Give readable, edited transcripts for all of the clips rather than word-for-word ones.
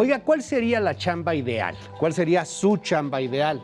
Oiga, ¿cuál sería la chamba ideal? ¿Cuál sería su chamba ideal?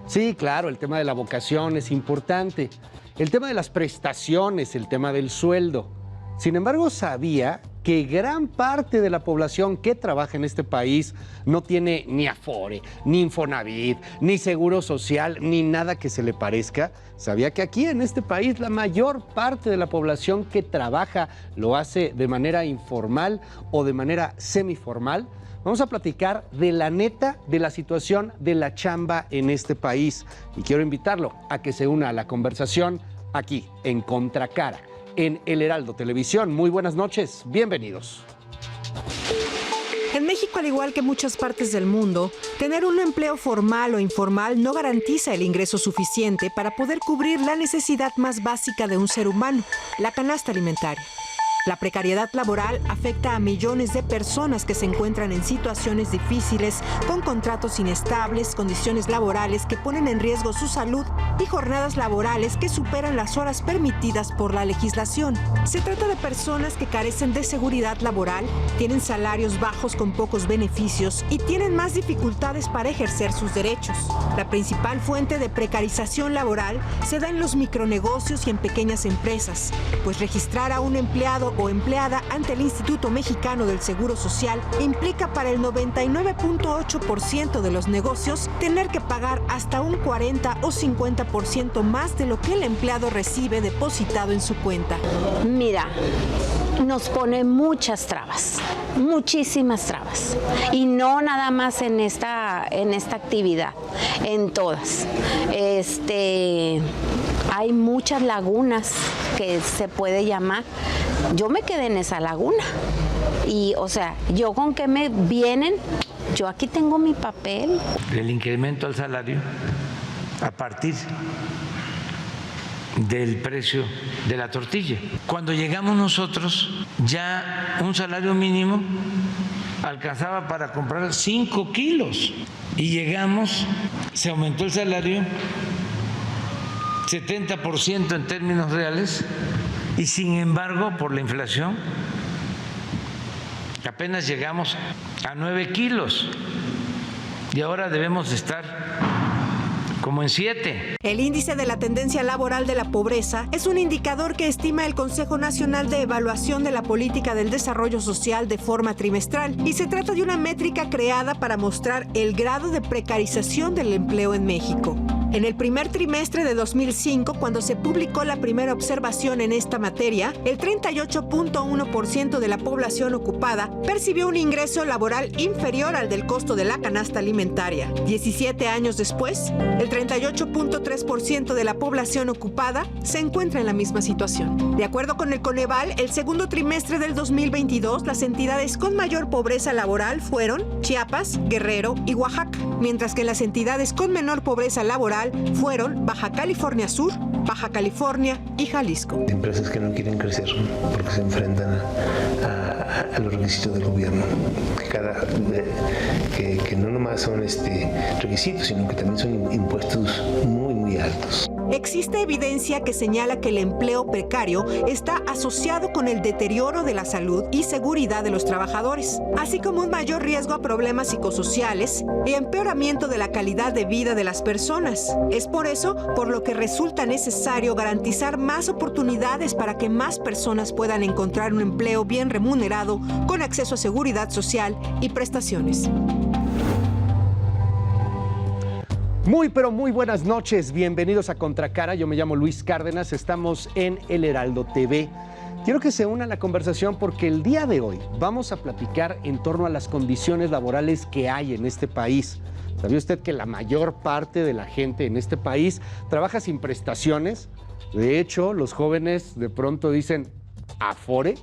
Sí, claro, el tema de la vocación es importante. El tema de las prestaciones, el tema del sueldo. Sin embargo, sabía que gran parte de la población que trabaja en este país no tiene ni Afore, ni Infonavit, ni Seguro Social, ni nada que se le parezca. Sabía que aquí en este país la mayor parte de la población que trabaja lo hace de manera informal o de manera semiformal. Vamos a platicar de la neta de la situación de la chamba en este país. Y quiero invitarlo a que se una a la conversación aquí en Contracara, en El Heraldo Televisión. Muy buenas noches, bienvenidos. En México, al igual que muchas partes del mundo, tener un empleo formal o informal no garantiza el ingreso suficiente para poder cubrir la necesidad más básica de un ser humano, la canasta alimentaria. La precariedad laboral afecta a millones de personas que se encuentran en situaciones difíciles, con contratos inestables, condiciones laborales que ponen en riesgo su salud y jornadas laborales que superan las horas permitidas por la legislación. Se trata de personas que carecen de seguridad laboral, tienen salarios bajos con pocos beneficios y tienen más dificultades para ejercer sus derechos. La principal fuente de precarización laboral se da en los micronegocios y en pequeñas empresas, pues registrar a un empleado o empleada ante el Instituto Mexicano del Seguro Social implica para el 99.8% de los negocios tener que pagar hasta un 40 o 50% más de lo que el empleado recibe depositado en su cuenta. Mira, nos pone muchas trabas, muchísimas trabas, y no nada más en esta actividad, en todas. Hay muchas lagunas que se puede llamar. Yo me quedé en esa laguna y, o sea, yo con qué me vienen, yo aquí tengo mi papel. El incremento al salario a partir del precio de la tortilla. Cuando llegamos nosotros, ya un salario mínimo alcanzaba para comprar 5 kilos y llegamos, se aumentó el salario 70% en términos reales, y sin embargo, por la inflación, apenas llegamos a 9 kilos y ahora debemos estar como en 7. El índice de la tendencia laboral de la pobreza es un indicador que estima el Consejo Nacional de Evaluación de la Política del Desarrollo Social de forma trimestral, y se trata de una métrica creada para mostrar el grado de precarización del empleo en México. En el primer trimestre de 2005, cuando se publicó la primera observación en esta materia, el 38.1% de la población ocupada percibió un ingreso laboral inferior al del costo de la canasta alimentaria. 17 años después, el 38.3% de la población ocupada se encuentra en la misma situación. De acuerdo con el Coneval, el segundo trimestre del 2022, las entidades con mayor pobreza laboral fueron Chiapas, Guerrero y Oaxaca, mientras que las entidades con menor pobreza laboral fueron Baja California Sur, Baja California y Jalisco. Empresas que no quieren crecer porque se enfrentan a los requisitos del gobierno, que no nomás son requisitos, sino que también son impuestos muy altos. Existe evidencia que señala que el empleo precario está asociado con el deterioro de la salud y seguridad de los trabajadores, así como un mayor riesgo a problemas psicosociales y empeoramiento de la calidad de vida de las personas. Es por eso por lo que resulta necesario garantizar más oportunidades para que más personas puedan encontrar un empleo bien remunerado con acceso a seguridad social y prestaciones. Muy, pero muy buenas noches. Bienvenidos a Contracara. Yo me llamo Luis Cárdenas. Estamos en El Heraldo TV. Quiero que se una a la conversación porque el día de hoy vamos a platicar en torno a las condiciones laborales que hay en este país. ¿Sabía usted que la mayor parte de la gente en este país trabaja sin prestaciones? De hecho, los jóvenes de pronto dicen, ¿Afore?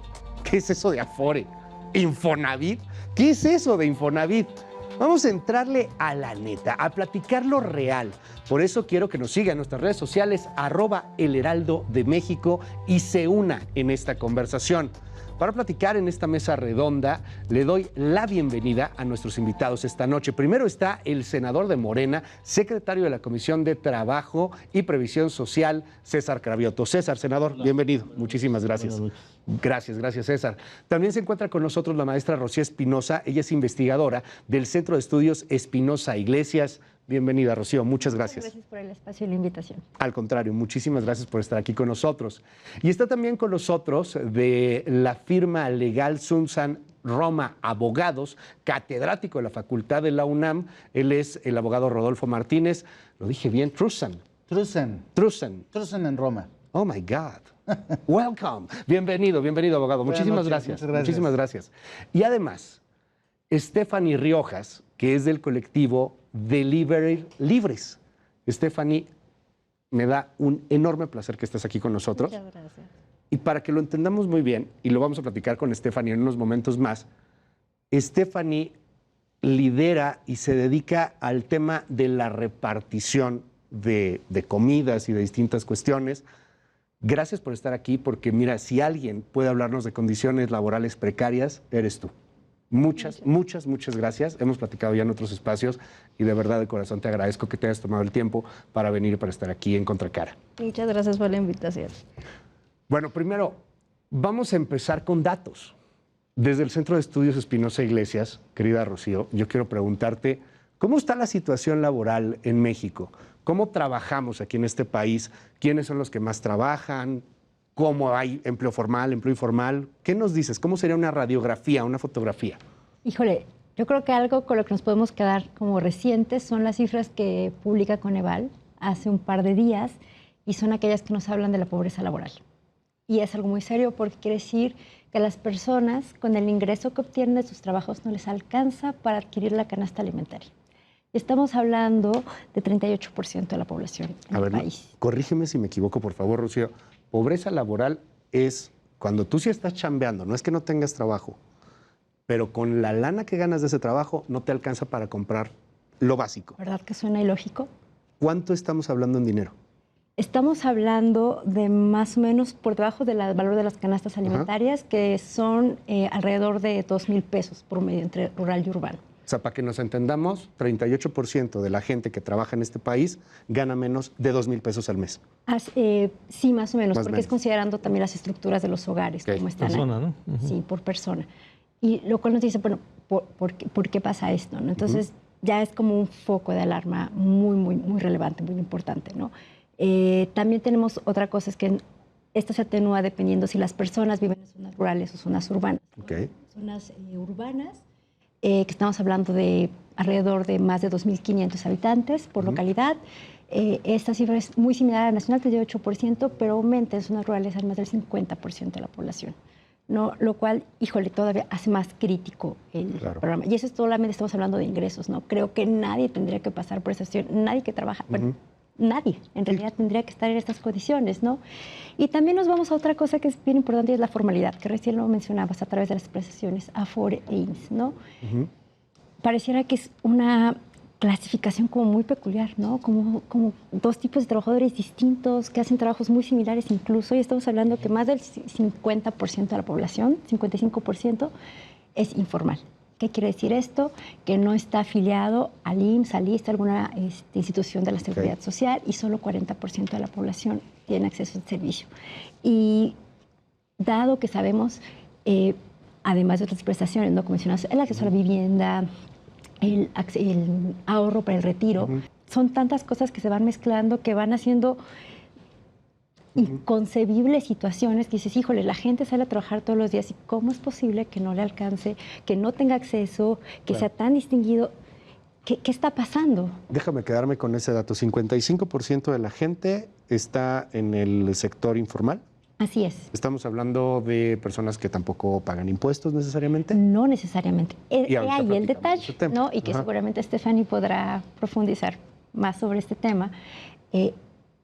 ¿Qué es eso de Afore? ¿Infonavit? ¿Qué es eso de Infonavit? Vamos a entrarle a la neta, a platicar lo real. Por eso quiero que nos siga en nuestras redes sociales, @El Heraldo de México, y se una en esta conversación. Para platicar en esta mesa redonda, le doy la bienvenida a nuestros invitados esta noche. Primero está el senador de Morena, secretario de la Comisión de Trabajo y Previsión Social, César Cravioto. César, senador, bienvenido. Muchísimas gracias. Gracias, César. También se encuentra con nosotros la maestra Rocío Espinosa. Ella es investigadora del Centro de Estudios Espinosa Iglesias. Bienvenida, Rocío. Muchas gracias. Gracias por el espacio y la invitación. Al contrario, muchísimas gracias por estar aquí con nosotros. Y está también con nosotros de la firma legal Sunsan Roma Abogados, catedrático de la Facultad de la UNAM. Él es el abogado Rodolfo Martínez. Lo dije bien, Trusan en Roma. Oh, my God. Welcome. Bienvenido, abogado. Muchísimas gracias. Muchísimas gracias. Y además, Stephanie Riojas, que es del colectivo Delivery Libres. Stephanie, me da un enorme placer que estés aquí con nosotros. Muchas gracias. Y para que lo entendamos muy bien, y lo vamos a platicar con Stephanie en unos momentos más, Stephanie lidera y se dedica al tema de la repartición de comidas y de distintas cuestiones. Gracias por estar aquí, porque mira, si alguien puede hablarnos de condiciones laborales precarias, eres tú. Muchas gracias. Hemos platicado ya en otros espacios y de verdad de corazón te agradezco que te hayas tomado el tiempo para venir y para estar aquí en Contracara. Muchas gracias por la invitación. Bueno, primero, vamos a empezar con datos. Desde el Centro de Estudios Espinosa Iglesias, querida Rocío, yo quiero preguntarte, ¿cómo está la situación laboral en México? ¿Cómo trabajamos aquí en este país? ¿Quiénes son los que más trabajan? ¿Cómo hay empleo formal, empleo informal? ¿Qué nos dices? ¿Cómo sería una radiografía, una fotografía? Híjole, yo creo que algo con lo que nos podemos quedar como recientes son las cifras que publica Coneval hace un par de días y son aquellas que nos hablan de la pobreza laboral. Y es algo muy serio porque quiere decir que a las personas con el ingreso que obtienen de sus trabajos no les alcanza para adquirir la canasta alimentaria. Estamos hablando de 38% de la población en el país. Corrígeme si me equivoco, por favor, Rocío. Pobreza laboral es cuando tú sí estás chambeando, no es que no tengas trabajo, pero con la lana que ganas de ese trabajo no te alcanza para comprar lo básico. ¿Verdad que suena ilógico? ¿Cuánto estamos hablando en dinero? Estamos hablando de más o menos por debajo del valor de las canastas alimentarias, que son alrededor de 2,000 pesos por medio entre rural y urbano. O sea, para que nos entendamos, 38% de la gente que trabaja en este país gana menos de 2,000 pesos al mes. Sí, más o menos, porque menos. es considerando también las estructuras de los hogares, como están persona, ahí. ¿no? Sí, por persona. Y lo cual nos dice, bueno, ¿por qué pasa esto? ¿No? Entonces, ya es como un foco de alarma muy relevante, muy importante, ¿no? También tenemos otra cosa, es que esto se atenúa dependiendo si las personas viven en zonas rurales o zonas urbanas. Okay. Zonas urbanas, que estamos hablando de alrededor de más de 2,500 habitantes por localidad. Esta cifra es muy similar a la nacional, 38%, pero aumenta en zonas rurales al más del 50% de la población, ¿no? Lo cual, híjole, todavía hace más crítico el programa. Y eso es solamente estamos hablando de ingresos, ¿no? Creo que nadie tendría que pasar por esa situación, nadie que trabaja, bueno, nadie en realidad tendría que estar en estas condiciones, ¿no? Y también nos vamos a otra cosa que es bien importante, y es la formalidad, que recién lo mencionabas a través de las prestaciones Afore e IMSS, ¿no? Pareciera que es una clasificación como muy peculiar, ¿no? Como dos tipos de trabajadores distintos que hacen trabajos muy similares incluso, y estamos hablando que más del 50% de la población, 55%, es informal. ¿Qué quiere decir esto? Que no está afiliado al IMSS, al ISSSTE, alguna institución de la Seguridad Social, y solo 40% de la población tiene acceso al servicio. Y dado que sabemos, además de otras prestaciones no convencionales, el acceso a la vivienda, el ahorro para el retiro, son tantas cosas que se van mezclando, que van haciendo inconcebibles situaciones que dices, híjole, la gente sale a trabajar todos los días y ¿cómo es posible que no le alcance, que no tenga acceso, que sea tan distinguido? ¿Qué está pasando? Déjame quedarme con ese dato. 55% de la gente está en el sector informal. Así es. Estamos hablando de personas que tampoco pagan impuestos necesariamente. No necesariamente. Y ahí el detalle, ese tema, ¿no? Y que seguramente Stephanie podrá profundizar más sobre este tema.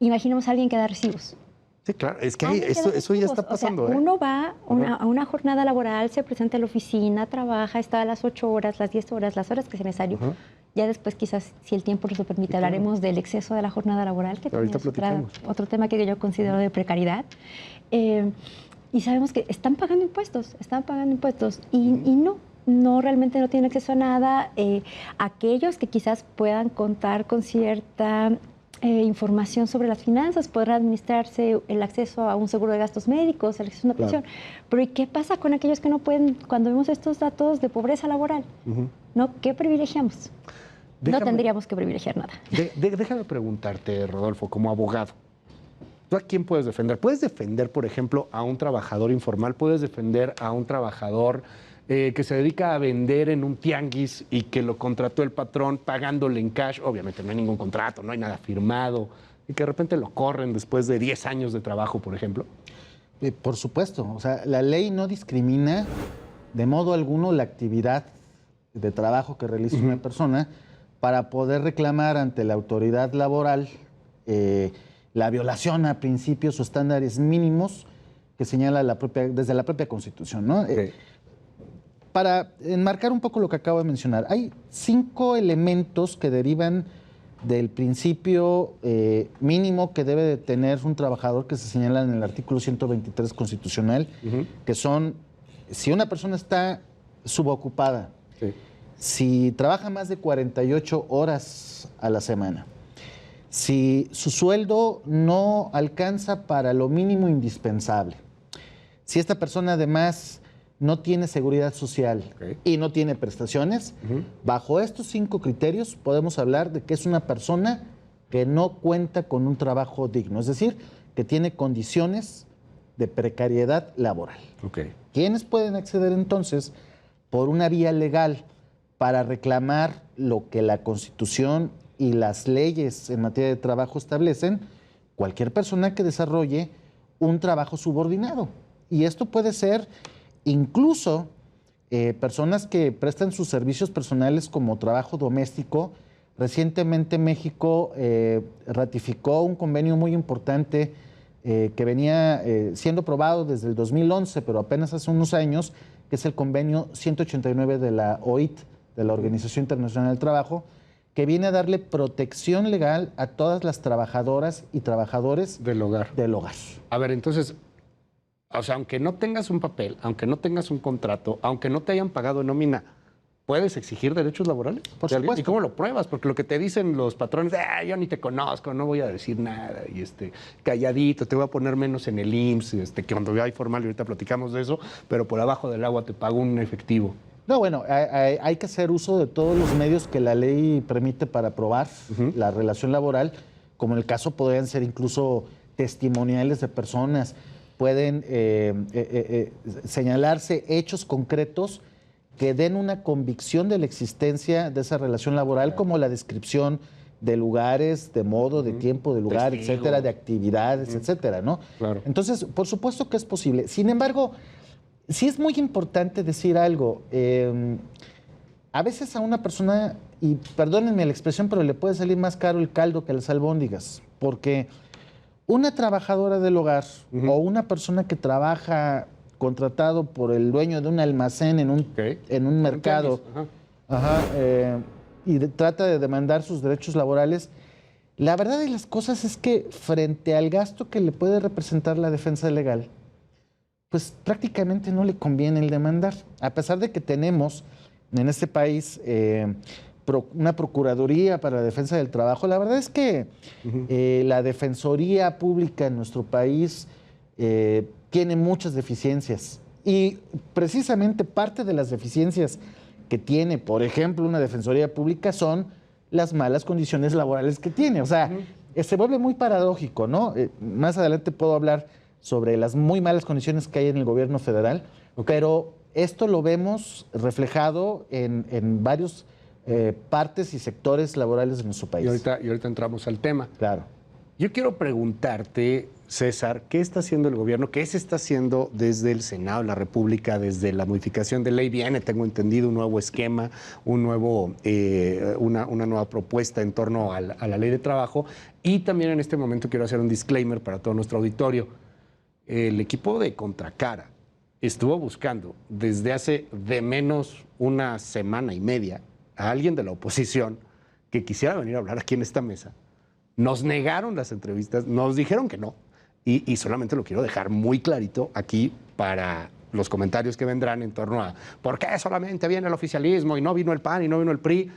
Imaginemos a alguien que da recibos. Sí, claro, es que eso ya está pasando. O sea, uno va a una jornada laboral, se presenta a la oficina, trabaja, está a las 8 horas, las 10 horas, las horas que sea necesario. Ya después, quizás, si el tiempo nos lo permite, hablaremos del exceso de la jornada laboral, que también es otro tema que yo considero de precariedad. y sabemos que están pagando impuestos y no realmente no tienen acceso a nada. Aquellos que quizás puedan contar con cierta información sobre las finanzas, podrán administrarse el acceso a un seguro de gastos médicos, el acceso a una pensión. Pero ¿y qué pasa con aquellos que no pueden, cuando vemos estos datos de pobreza laboral? ¿No? ¿Qué privilegiamos? No tendríamos que privilegiar nada. Déjame preguntarte, Rodolfo, como abogado, ¿tú a quién puedes defender? ¿Puedes defender, por ejemplo, a un trabajador informal? ¿Puedes defender a un trabajador que se dedica a vender en un tianguis y que lo contrató el patrón pagándole en cash? Obviamente no hay ningún contrato, no hay nada firmado, y que de repente lo corren después de 10 años de trabajo, por ejemplo. Por supuesto, o sea, la ley no discrimina de modo alguno la actividad de trabajo que realiza una persona para poder reclamar ante la autoridad laboral la violación a principios o estándares mínimos que señala desde la propia Constitución, ¿no? Para enmarcar un poco lo que acabo de mencionar, hay 5 elementos que derivan del principio mínimo que debe de tener un trabajador, que se señalan en el artículo 123 constitucional, que son: si una persona está subocupada, si trabaja más de 48 horas a la semana, si su sueldo no alcanza para lo mínimo indispensable, si esta persona además no tiene seguridad social y no tiene prestaciones, bajo estos 5 criterios podemos hablar de que es una persona que no cuenta con un trabajo digno, es decir, que tiene condiciones de precariedad laboral. ¿Quiénes pueden acceder entonces por una vía legal para reclamar lo que la Constitución y las leyes en materia de trabajo establecen? Cualquier persona que desarrolle un trabajo subordinado. Y esto puede ser incluso personas que prestan sus servicios personales como trabajo doméstico. Recientemente México ratificó un convenio muy importante que venía siendo aprobado desde el 2011, pero apenas hace unos años, que es el convenio 189 de la OIT, de la Organización Internacional del Trabajo, que viene a darle protección legal a todas las trabajadoras y trabajadores del hogar. A ver, entonces, o sea, aunque no tengas un papel, aunque no tengas un contrato, aunque no te hayan pagado nómina, ¿puedes exigir derechos laborales? Por supuesto. ¿Y cómo lo pruebas? Porque lo que te dicen los patrones, yo ni te conozco, no voy a decir nada, y calladito, te voy a poner menos en el IMSS, que cuando hay formal, y ahorita platicamos de eso, pero por abajo del agua te pago un efectivo. No, bueno, hay que hacer uso de todos los medios que la ley permite para probar la relación laboral, como en el caso podrían ser incluso testimoniales de personas, pueden señalarse hechos concretos que den una convicción de la existencia de esa relación laboral, como la descripción de lugares, de modo, de tiempo, de lugar, etcétera, de actividades, etcétera, ¿no? Claro. Entonces, por supuesto que es posible. Sin embargo, sí es muy importante decir algo. A veces a una persona, y perdónenme la expresión, pero le puede salir más caro el caldo que las albóndigas, porque una trabajadora del hogar o una persona que trabaja contratado por el dueño de un almacén en un mercado y trata de demandar sus derechos laborales, la verdad de las cosas es que frente al gasto que le puede representar la defensa legal, pues prácticamente no le conviene el demandar, a pesar de que tenemos en este país una Procuraduría para la Defensa del Trabajo. La verdad es que la Defensoría Pública en nuestro país tiene muchas deficiencias, y precisamente parte de las deficiencias que tiene, por ejemplo, una Defensoría Pública son las malas condiciones laborales que tiene. O sea, se vuelve muy paradójico, ¿no? Más adelante puedo hablar sobre las muy malas condiciones que hay en el gobierno federal, pero esto lo vemos reflejado en varios partes y sectores laborales de nuestro país. Y ahorita entramos al tema. Claro. Yo quiero preguntarte, César, ¿qué está haciendo el gobierno? ¿Qué se está haciendo desde el Senado de la República, desde la modificación de ley? Viene, tengo entendido, un nuevo esquema, una nueva propuesta en torno a la ley de trabajo. Y también en este momento quiero hacer un disclaimer para todo nuestro auditorio. El equipo de Contracara estuvo buscando desde hace de menos una semana y media a alguien de la oposición que quisiera venir a hablar aquí en esta mesa. Nos negaron las entrevistas, nos dijeron que no. y solamente lo quiero dejar muy clarito aquí para los comentarios que vendrán en torno a ¿por qué solamente viene el oficialismo y no vino el PAN y no vino el PRI?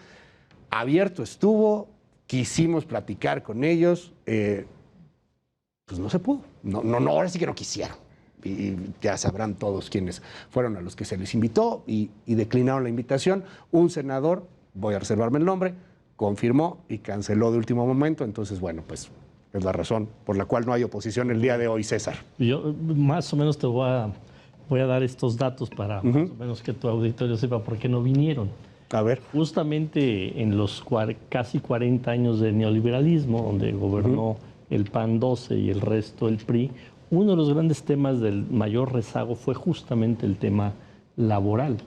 Abierto estuvo, quisimos platicar con ellos, pues no se pudo. No, ahora sí que no quisieron. Y ya sabrán todos quiénes fueron a los que se les invitó y declinaron la invitación. Un senador, voy a reservarme el nombre, confirmó y canceló de último momento. Entonces, bueno, pues es la razón por la cual no hay oposición el día de hoy, César. Yo más o menos te voy a dar estos datos para más o menos que tu auditorio sepa por qué no vinieron. A ver. Justamente en los casi 40 años de neoliberalismo, donde gobernó el PAN 12 y el resto el PRI, uno de los grandes temas del mayor rezago fue justamente el tema laboral.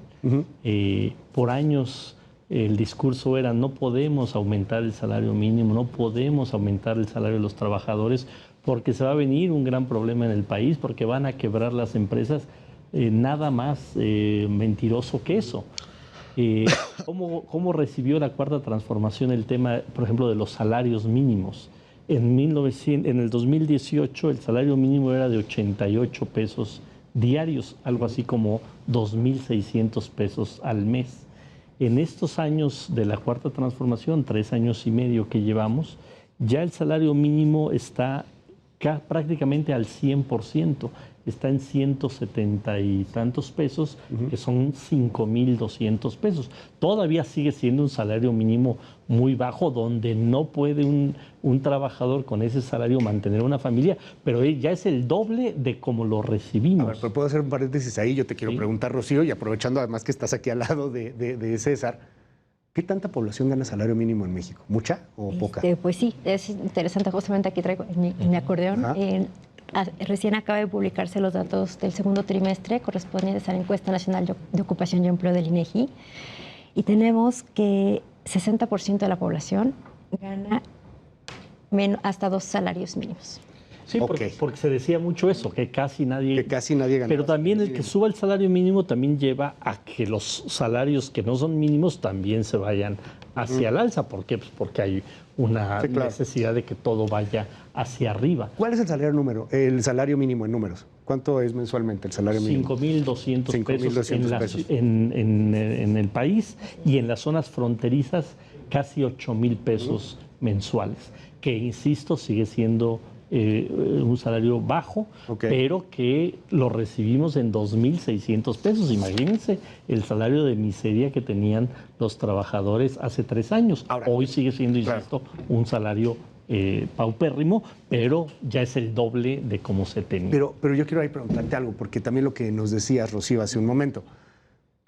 Por años el discurso era no podemos aumentar el salario mínimo, no podemos aumentar el salario de los trabajadores porque se va a venir un gran problema en el país, porque van a quebrar las empresas. Nada más mentiroso que eso. ¿Cómo recibió la Cuarta Transformación el tema, por ejemplo, de los salarios mínimos? En el 2018 el salario mínimo era de 88 pesos diarios, algo así como 2.600 pesos al mes. En estos años de la Cuarta Transformación, 3 años y medio que llevamos, ya el salario mínimo está prácticamente al 100%. Está en 170 y tantos pesos, que son 5.200 pesos. Todavía sigue siendo un salario mínimo muy bajo, donde no puede un trabajador con ese salario mantener una familia, pero ya es el doble de como lo recibimos. A ver, pero puedo hacer un paréntesis ahí. Yo te quiero preguntar, Rocío, y aprovechando además que estás aquí al lado de César, ¿qué tanta población gana salario mínimo en México? ¿Mucha o poca? Pues sí, es interesante. Justamente aquí traigo en mi acordeón. Recién acaba de publicarse los datos del segundo trimestre correspondientes a la Encuesta Nacional de Ocupación y Empleo del INEGI, y tenemos que 60% de la población gana hasta 2 salarios mínimos. Sí, porque se decía mucho eso, que casi nadie gana. Pero también el que suba el salario mínimo también lleva a que los salarios que no son mínimos también se vayan hacia el alza. ¿Por qué? Pues porque hay una necesidad de que todo vaya hacia arriba. ¿Cuál es el salario mínimo en números? ¿Cuánto es mensualmente el salario mínimo? 5.200 pesos en el país, y en las zonas fronterizas casi 8.000 pesos mensuales, que insisto sigue siendo un salario bajo, pero que lo recibimos en 2.600 pesos. Imagínense el salario de miseria que tenían los trabajadores hace 3 años. Ahora, hoy sigue siendo, insisto, un salario paupérrimo, pero ya es el doble de cómo se tenía. Pero yo quiero ahí preguntarte algo, porque también lo que nos decías, Rocío, hace un momento,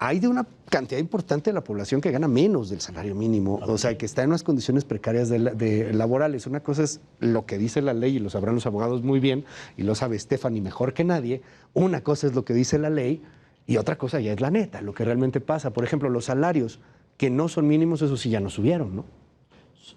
hay de una cantidad importante de la población que gana menos del salario mínimo, o sea, que está en unas condiciones precarias laborales. Una cosa es lo que dice la ley, y lo sabrán los abogados muy bien, y lo sabe Stephanie mejor que nadie. Una cosa es lo que dice la ley, y otra cosa ya es la neta, lo que realmente pasa. Por ejemplo, los salarios que no son mínimos, eso sí ya no subieron, ¿no?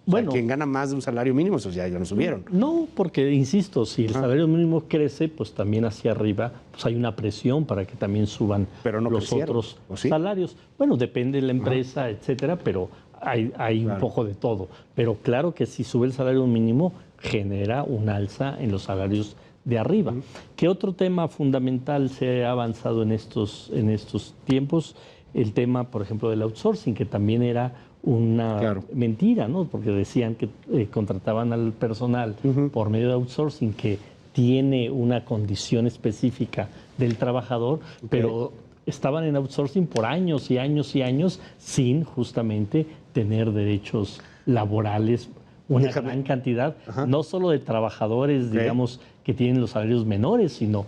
Bueno, quien gana más de un salario mínimo, esos ya no subieron. No, porque, insisto, si el salario mínimo crece, pues también hacia arriba pues hay una presión para que también suban los otros salarios. Bueno, depende de la empresa, etcétera, pero hay un poco de todo. Pero claro que si sube el salario mínimo, genera un alza en los salarios de arriba. ¿Qué otro tema fundamental se ha avanzado en estos tiempos? El tema, por ejemplo, del outsourcing, que también era una mentira, ¿no? Porque decían que contrataban al personal por medio de outsourcing, que tiene una condición específica del trabajador, pero estaban en outsourcing por años y años y años sin justamente tener derechos laborales, una gran cantidad, no solo de trabajadores, digamos, que tienen los salarios menores, sino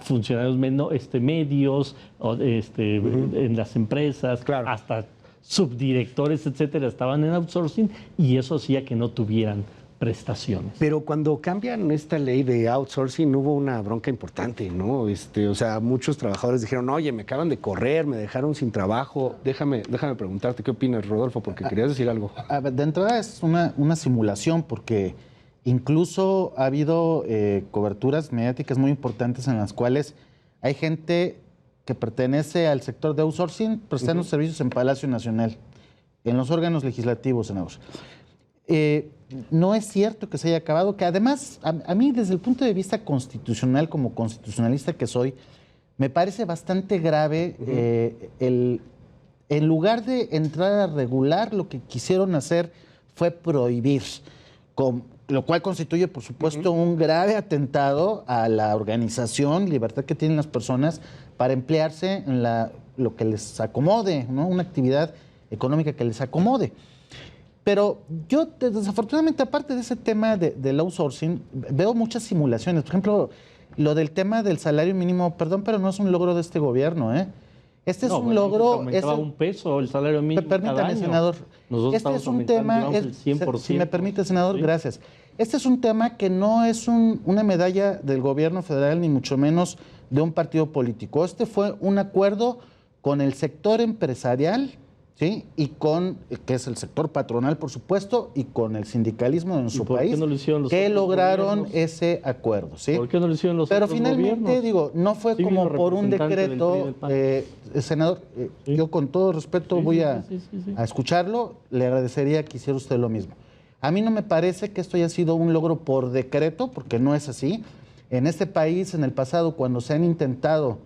funcionarios medios, en las empresas, hasta subdirectores, etcétera, estaban en outsourcing, y eso hacía que no tuvieran prestaciones. Pero cuando cambian esta ley de outsourcing hubo una bronca importante, ¿no? O sea, muchos trabajadores dijeron, oye, me acaban de correr, me dejaron sin trabajo. Déjame preguntarte, ¿qué opinas, Rodolfo? Porque querías decir algo. De entrada es una simulación, porque incluso ha habido coberturas mediáticas muy importantes en las cuales hay gente que pertenece al sector de outsourcing prestando servicios en Palacio Nacional, en los órganos legislativos, senador. no es cierto que se haya acabado, que además a mí desde el punto de vista constitucional, como constitucionalista que soy, me parece bastante grave en lugar de entrar a regular, lo que quisieron hacer fue prohibir, lo cual constituye, por supuesto, un grave atentado a la organización, libertad que tienen las personas para emplearse en lo que les acomode, ¿no? Una actividad económica que les acomode. Pero yo, desafortunadamente, aparte de ese tema del outsourcing, veo muchas simulaciones. Por ejemplo, lo del tema del salario mínimo, perdón, pero no es un logro de este gobierno, ¿eh? Este es un logro... Aumentaba un peso el salario mínimo. Permítame, senador. Nosotros este es un tema... el 100%. Si me permite, senador, ¿sí? Gracias. Este es un tema que no es una medalla del gobierno federal, ni mucho menos de un partido político. Este fue un acuerdo con el sector empresarial, ¿sí? Y que es el sector patronal, por supuesto, y con el sindicalismo de nuestro país, que lograron ese acuerdo, ¿sí? ¿Por qué no lo hicieron los Pero otros finalmente, gobiernos? digo, no fue Sí, como vino por un representante del decreto, PRI del PAN. senador, Sí. yo con todo respeto Sí, voy sí. a escucharlo, le agradecería que hiciera usted lo mismo. A mí no me parece que esto haya sido un logro por decreto, porque no es así. En este país, en el pasado, cuando se han intentado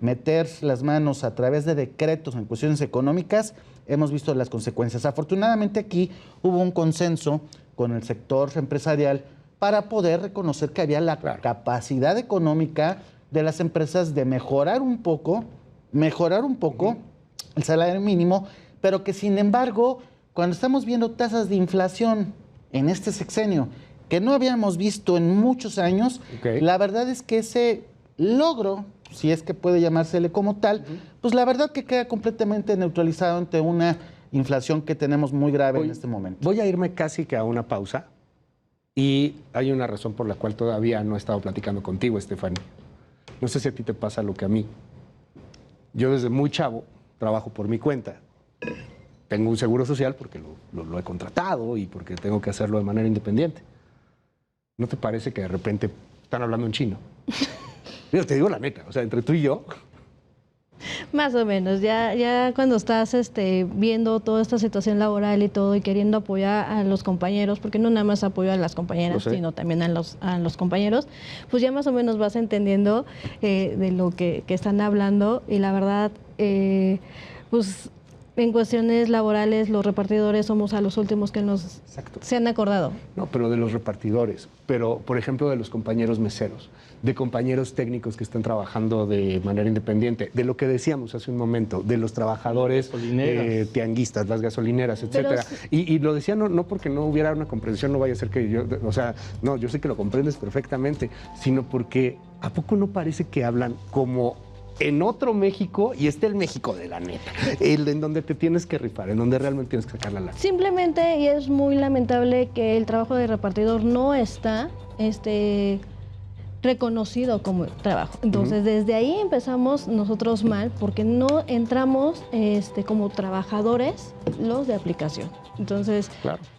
meter las manos a través de decretos en cuestiones económicas, hemos visto las consecuencias. Afortunadamente aquí hubo un consenso con el sector empresarial para poder reconocer que había la capacidad económica de las empresas de mejorar un poco el salario mínimo, pero que sin embargo, cuando estamos viendo tasas de inflación en este sexenio que no habíamos visto en muchos años, la verdad es que ese logro, si es que puede llamársele como tal, pues la verdad que queda completamente neutralizado ante una inflación que tenemos muy grave en este momento. Voy a irme casi que a una pausa y hay una razón por la cual todavía no he estado platicando contigo, Estefanía. No sé si a ti te pasa lo que a mí. Yo desde muy chavo trabajo por mi cuenta. Tengo un seguro social porque lo he contratado y porque tengo que hacerlo de manera independiente. ¿No te parece que de repente están hablando en chino? Yo te digo la neta, o sea, entre tú y yo. Más o menos, ya cuando estás viendo toda esta situación laboral y todo y queriendo apoyar a los compañeros, porque no nada más apoyo a las compañeras, sino también a los compañeros, pues ya más o menos vas entendiendo de lo que están hablando y la verdad, pues en cuestiones laborales los repartidores somos a los últimos que se han acordado. No, pero de los repartidores, pero por ejemplo de los compañeros meseros, de compañeros técnicos que están trabajando de manera independiente, de lo que decíamos hace un momento, de los trabajadores tianguistas, las gasolineras, etcétera. Y lo decía no porque no hubiera una comprensión, no vaya a ser que yo, o sea, no, yo sé que lo comprendes perfectamente, sino porque ¿a poco no parece que hablan como en otro México, y el México de la neta, el en donde te tienes que rifar, en donde realmente tienes que sacar la lana? Simplemente, y es muy lamentable que el trabajo de repartidor no está reconocido como trabajo. Entonces, desde ahí empezamos nosotros mal, porque no entramos como trabajadores los de aplicación. Entonces,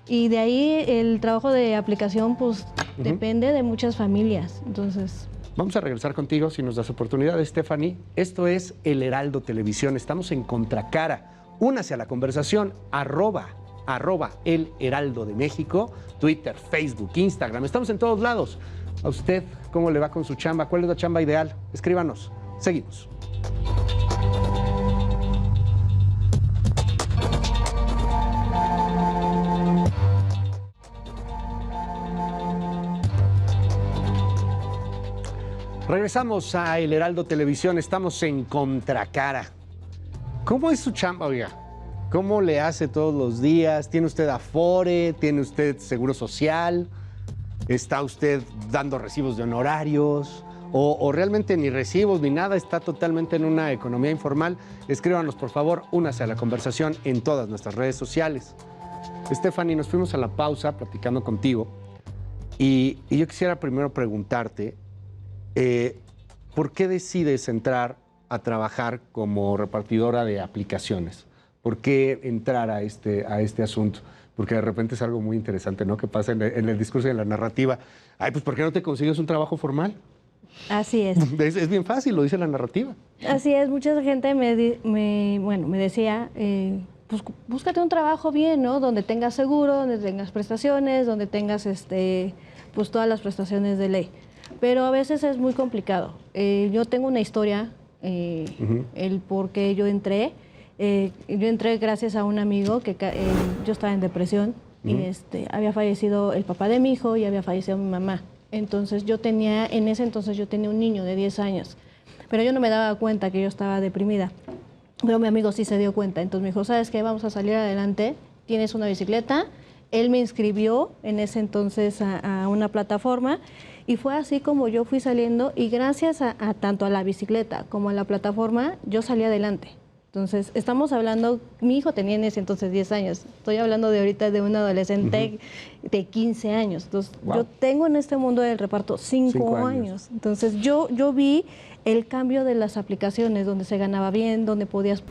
y de ahí el trabajo de aplicación, pues, depende de muchas familias. Entonces... Vamos a regresar contigo si nos das oportunidad, Stephanie. Esto es El Heraldo Televisión. Estamos en Contracara. Únase a la conversación, @, El Heraldo de México, Twitter, Facebook, Instagram. Estamos en todos lados. ¿A usted cómo le va con su chamba? ¿Cuál es la chamba ideal? Escríbanos. Seguimos. Regresamos a El Heraldo Televisión, estamos en Contracara. ¿Cómo es su chamba, oiga? ¿Cómo le hace todos los días? ¿Tiene usted Afore? ¿Tiene usted seguro social? ¿Está usted dando recibos de honorarios? ¿O realmente ni recibos ni nada? ¿Está totalmente en una economía informal? Escríbanos, por favor, únase a la conversación en todas nuestras redes sociales. Stephanie, nos fuimos a la pausa platicando contigo y yo quisiera primero preguntarte, ¿por qué decides entrar a trabajar como repartidora de aplicaciones? ¿Por qué entrar a este asunto? Porque de repente es algo muy interesante, ¿no? Que pasa en el discurso y en la narrativa. Ay, pues ¿por qué no te consigues un trabajo formal? Así es. Es bien fácil, lo dice la narrativa. Así es, mucha gente me decía, pues búscate un trabajo bien, ¿no? Donde tengas seguro, donde tengas prestaciones, donde tengas pues todas las prestaciones de ley. Pero a veces es muy complicado. Yo tengo una historia, el por qué yo entré. Yo entré gracias a un amigo que yo estaba en depresión y había fallecido el papá de mi hijo y había fallecido mi mamá. Entonces en ese entonces yo tenía un niño de 10 años, pero yo no me daba cuenta que yo estaba deprimida. Pero mi amigo sí se dio cuenta, entonces me dijo, ¿sabes qué? Vamos a salir adelante, tienes una bicicleta. Él me inscribió en ese entonces a una plataforma y fue así como yo fui saliendo y gracias a tanto a la bicicleta como a la plataforma yo salí adelante. Entonces, estamos hablando, mi hijo tenía en ese entonces 10 años, estoy hablando de ahorita de un adolescente de 15 años. Entonces, yo tengo en este mundo del reparto 5 años. Entonces, yo vi el cambio de las aplicaciones, donde se ganaba bien, donde podías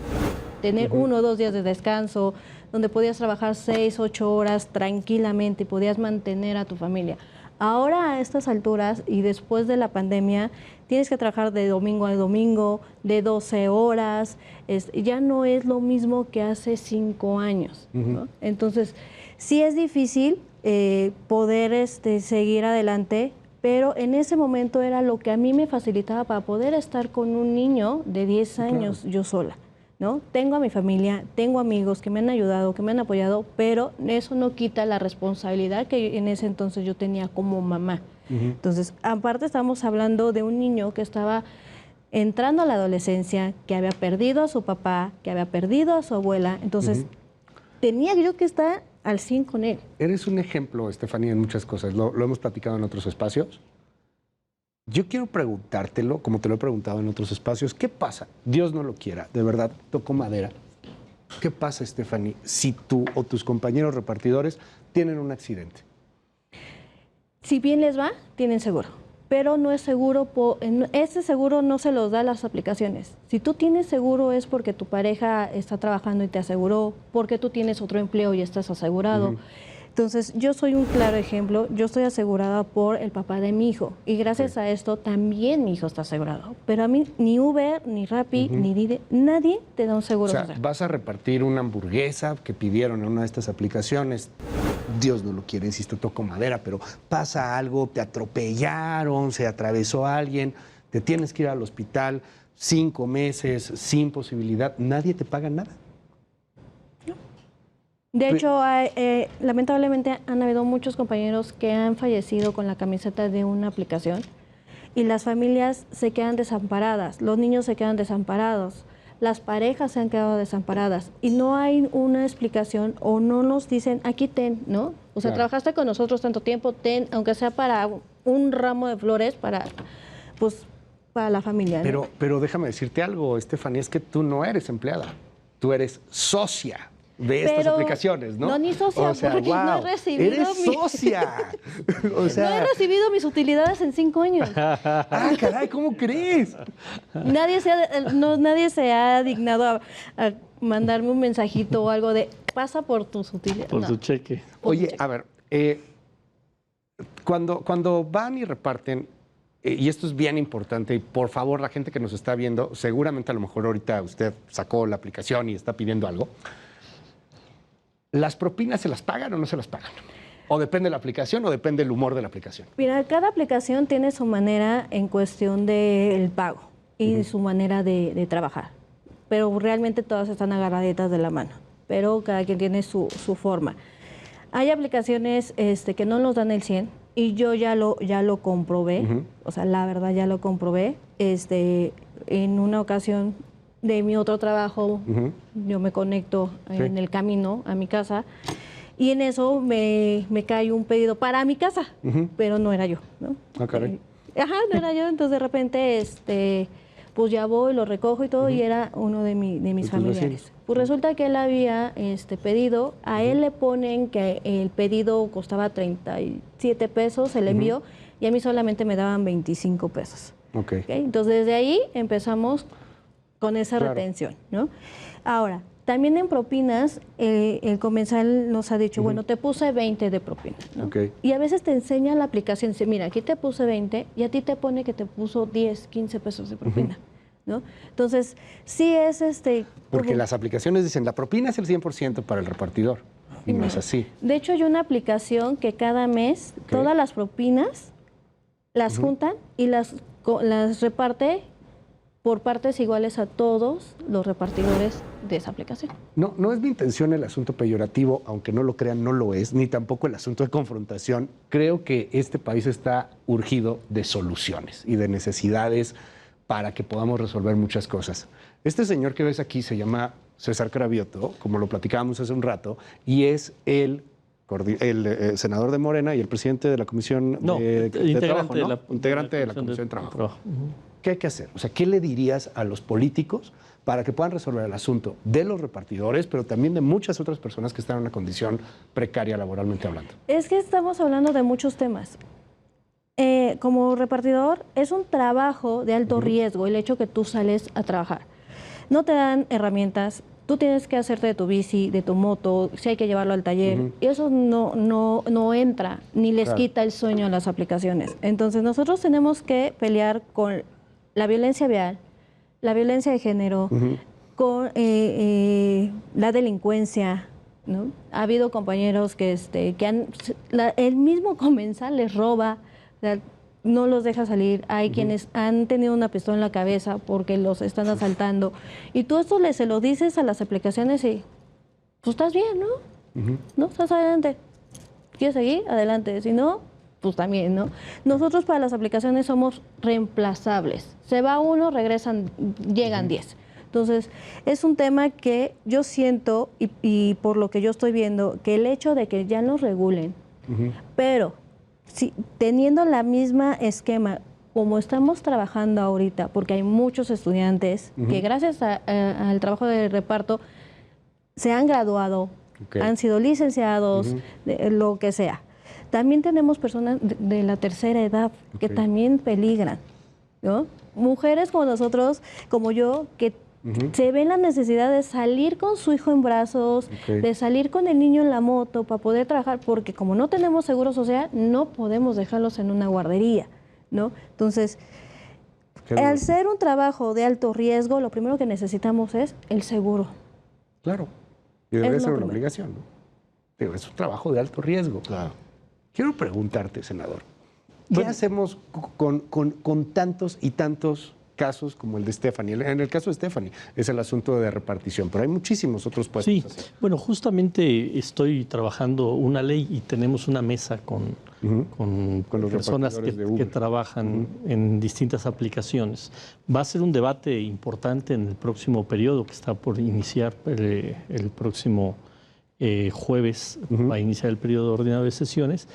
tener 1 o 2 días de descanso, donde podías trabajar 6, 8 horas tranquilamente y podías mantener a tu familia. Ahora, a estas alturas y después de la pandemia, tienes que trabajar de domingo a domingo, de 12 horas, ya no es lo mismo que hace 5 años, ¿no? Entonces, sí es difícil poder seguir adelante, pero en ese momento era lo que a mí me facilitaba para poder estar con un niño de 10 años yo sola, ¿no? Tengo a mi familia, tengo amigos que me han ayudado, que me han apoyado, pero eso no quita la responsabilidad que en ese entonces yo tenía como mamá. Entonces, aparte estamos hablando de un niño que estaba entrando a la adolescencia, que había perdido a su papá, que había perdido a su abuela, entonces tenía yo que estar al 100 con él. Eres un ejemplo, Estefanía, en muchas cosas, lo hemos platicado en otros espacios. Yo quiero preguntártelo, como te lo he preguntado en otros espacios, ¿qué pasa? Dios no lo quiera, de verdad, toco madera. ¿Qué pasa, Estefanía, si tú o tus compañeros repartidores tienen un accidente? Si bien les va, tienen seguro, pero no es seguro, ese seguro no se los da las aplicaciones. Si tú tienes seguro es porque tu pareja está trabajando y te aseguró, porque tú tienes otro empleo y estás asegurado. Entonces, yo soy un claro ejemplo, yo estoy asegurada por el papá de mi hijo y gracias a esto también mi hijo está asegurado. Pero a mí ni Uber, ni Rappi, ni Didi, nadie te da un seguro. O sea, vas a repartir una hamburguesa que pidieron en una de estas aplicaciones. Dios no lo quiere, insisto, toco madera, pero pasa algo, te atropellaron, se atravesó alguien, te tienes que ir al hospital 5 meses sin posibilidad, nadie te paga nada. De hecho, lamentablemente han habido muchos compañeros que han fallecido con la camiseta de una aplicación y las familias se quedan desamparadas, los niños se quedan desamparados, las parejas se han quedado desamparadas y no hay una explicación o no nos dicen, aquí ten, ¿no? O sea, trabajaste con nosotros tanto tiempo, ten, aunque sea para un ramo de flores, para la familia, ¿no? Pero déjame decirte algo, Estefanía, es que tú no eres empleada, tú eres socia de estas aplicaciones, ¿no? No, ni socia, porque no he recibido ¡eres socia! O sea, no he recibido mis utilidades en 5 años. ¡Ah, caray! ¿Cómo crees? Nadie se ha dignado a mandarme un mensajito o algo de pasa por tus utilidades. Por tu cheque. Oye, a ver, cuando van y reparten, y esto es bien importante, y por favor, la gente que nos está viendo, seguramente a lo mejor ahorita usted sacó la aplicación y está pidiendo algo. ¿Las propinas se las pagan o no se las pagan? ¿O depende de la aplicación o depende del humor de la aplicación? Mira, cada aplicación tiene su manera en cuestión del pago y su manera de trabajar. Pero realmente todas están agarraditas de la mano. Pero cada quien tiene su forma. Hay aplicaciones que no nos dan el 100 y yo ya lo comprobé. O sea, la verdad ya lo comprobé. En una ocasión de mi otro trabajo, yo me conecto en el camino a mi casa y en eso me cae un pedido para mi casa, pero no era yo, ¿no? Ah, caray. No era yo, entonces de repente pues ya voy, lo recojo y todo y era uno de mis familiares. Pues resulta que él había pedido, a él le ponen que el pedido costaba 37 pesos, el envío, y a mí solamente me daban 25 pesos. Okay. Entonces desde ahí empezamos con esa retención, ¿no? Ahora, también en propinas, el comensal nos ha dicho, bueno, te puse 20 de propina, ¿no? Y a veces te enseña la aplicación, dice, mira, aquí te puse 20 y a ti te pone que te puso 10, 15 pesos de propina. ¿no? Entonces, sí es Porque las aplicaciones dicen, la propina es el 100% para el repartidor, y no es así. De hecho, hay una aplicación que cada mes todas las propinas las juntan y las reparte por partes iguales a todos los repartidores de esa aplicación. No, no es mi intención el asunto peyorativo, aunque no lo crean, no lo es, ni tampoco el asunto de confrontación. Creo que este país está urgido de soluciones y de necesidades para que podamos resolver muchas cosas. Este señor que ves aquí se llama César Cravioto, como lo platicábamos hace un rato, y es el senador de Morena y el presidente de la Comisión de Trabajo, ¿no? Integrante de la Comisión de Trabajo. ¿Qué hay que hacer? O sea, ¿qué le dirías a los políticos para que puedan resolver el asunto de los repartidores, pero también de muchas otras personas que están en una condición precaria laboralmente hablando? Es que estamos hablando de muchos temas. Como repartidor, es un trabajo de alto riesgo el hecho que tú sales a trabajar. No te dan herramientas, tú tienes que hacerte de tu bici, de tu moto, si hay que llevarlo al taller, y eso no entra, ni les quita el sueño a las aplicaciones. Entonces nosotros tenemos que pelear con la violencia vial, la violencia de género, con la delincuencia, ¿no? Ha habido compañeros que el mismo comensal les roba, no los deja salir. Hay quienes han tenido una pistola en la cabeza porque los están asaltando. Y tú esto se lo dices a las aplicaciones y pues estás bien, ¿no? ¿No? Estás adelante. ¿Quieres seguir? Adelante. Si no, pues también, ¿no? Nosotros para las aplicaciones somos reemplazables. Se va uno, regresan, llegan 10. Entonces, es un tema que yo siento, y por lo que yo estoy viendo, que el hecho de que ya nos regulen, pero teniendo la misma esquema como estamos trabajando ahorita, porque hay muchos estudiantes que gracias al trabajo de reparto se han graduado, han sido licenciados, lo que sea. También tenemos personas de la tercera edad que también peligran, ¿no? Mujeres como nosotros, como yo, que se ven la necesidad de salir con su hijo en brazos, de salir con el niño en la moto para poder trabajar, porque como no tenemos seguro social, no podemos dejarlos en una guardería, ¿no? Entonces, al ser un trabajo de alto riesgo, lo primero que necesitamos es el seguro. Claro, y debe ser una obligación, ¿no? Pero es un trabajo de alto riesgo. Claro. Quiero preguntarte, senador, ¿qué hacemos con tantos y tantos casos como el de Stephanie? En el caso de Stephanie es el asunto de repartición, pero hay muchísimos otros puestos. Sí, así. Bueno, justamente estoy trabajando una ley y tenemos una mesa con los personas que trabajan en distintas aplicaciones. Va a ser un debate importante en el próximo periodo que está por iniciar el próximo jueves, va a iniciar el periodo ordinario de sesiones,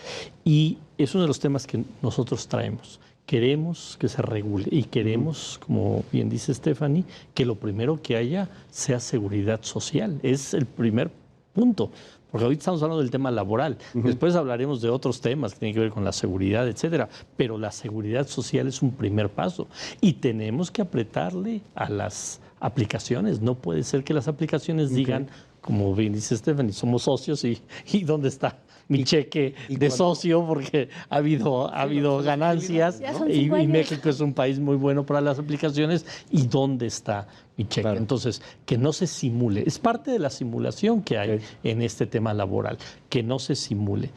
y es uno de los temas que nosotros traemos. Queremos que se regule y queremos, como bien dice Stephanie, que lo primero que haya sea seguridad social. Es el primer punto, porque ahorita estamos hablando del tema laboral. Después hablaremos de otros temas que tienen que ver con la seguridad, etcétera. Pero la seguridad social es un primer paso y tenemos que apretarle a las aplicaciones. No puede ser que las aplicaciones digan, como bien dice Stephanie, somos socios y ¿dónde está mi cheque de socio? Porque ha habido ganancias, ¿no? y México es un país muy bueno para las aplicaciones. ¿Y dónde está mi cheque? Claro. Entonces, que no se simule. Es parte de la simulación que hay en este tema laboral, que no se simule.